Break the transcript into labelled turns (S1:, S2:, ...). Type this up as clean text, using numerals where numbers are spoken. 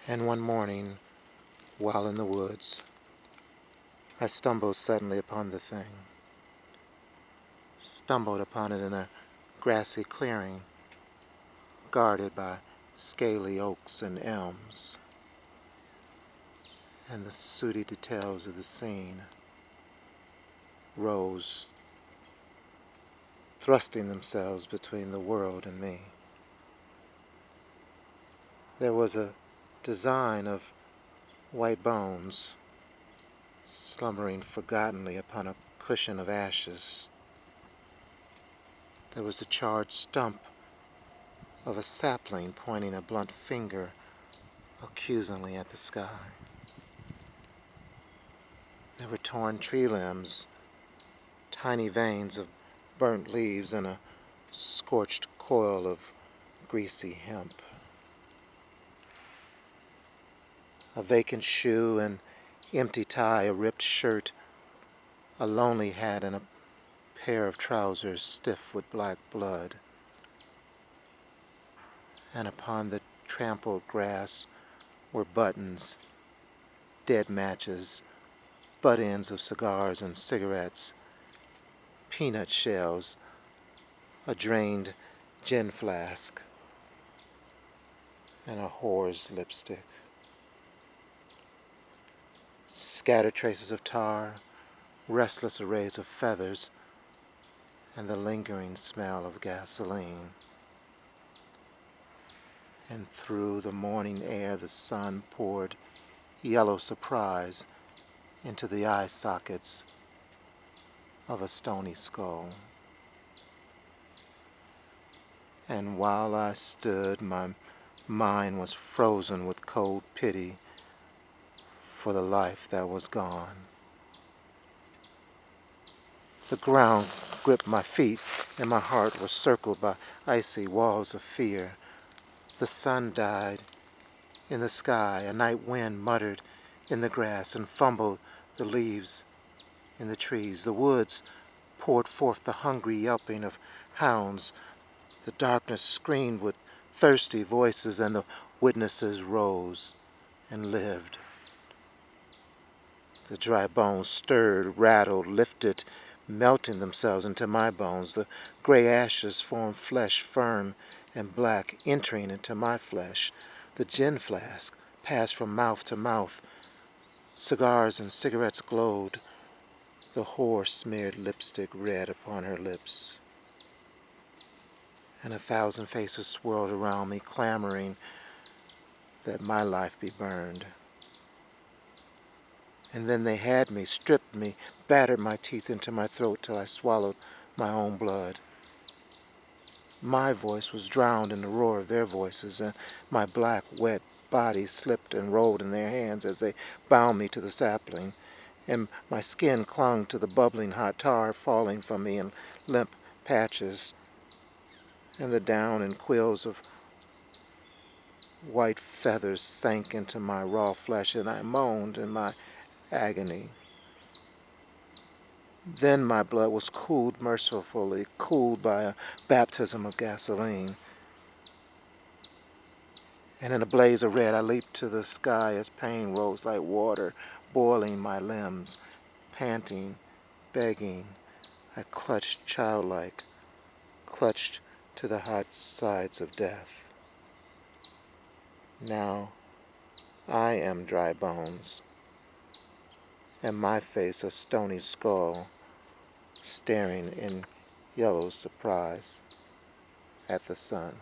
S1: And one morning, while in the woods, I stumbled suddenly upon the thing. Stumbled upon it in a grassy clearing, guarded by scaly oaks and elms, and the sooty details of the scene rose, thrusting themselves between the world and me. There was a design of white bones slumbering forgottenly upon a cushion of ashes. There was the charred stump of a sapling pointing a blunt finger accusingly at the sky. There were torn tree limbs, tiny veins of burnt leaves, and a scorched coil of greasy hemp. A vacant shoe, an empty tie, a ripped shirt, a lonely hat, and a pair of trousers stiff with black blood. And upon the trampled grass were buttons, dead matches, butt ends of cigars and cigarettes, peanut shells, a drained gin flask, and a whore's lipstick. Scattered traces of tar, restless arrays of feathers, and the lingering smell of gasoline. And through the morning air the sun poured yellow surprise into the eye sockets of a stony skull. And while I stood, my mind was frozen with cold pity for the life that was gone. The ground gripped my feet, and my heart was circled by icy walls of fear. The sun died in the sky. A night wind muttered in the grass and fumbled the leaves in the trees. The woods poured forth the hungry yelping of hounds. The darkness screamed with thirsty voices, and the witnesses rose and lived. The dry bones stirred, rattled, lifted, melting themselves into my bones. The gray ashes formed flesh firm and black, entering into my flesh. The gin flask passed from mouth to mouth. Cigars and cigarettes glowed. The whore smeared lipstick red upon her lips. And 1,000 faces swirled around me, clamoring that my life be burned. And then they had me, stripped me, battered my teeth into my throat till I swallowed my own blood. My voice was drowned in the roar of their voices, and my black, wet body slipped and rolled in their hands as they bound me to the sapling, and my skin clung to the bubbling hot tar falling from me in limp patches, and the down and quills of white feathers sank into my raw flesh, and I moaned in my agony. Then my blood was cooled mercifully, cooled by a baptism of gasoline. And in a blaze of red I leaped to the sky as pain rose like water, boiling my limbs, panting, begging. I clutched childlike, clutched to the hot sides of death. Now I am dry bones, and my face a stony skull, staring in yellow surprise at the sun.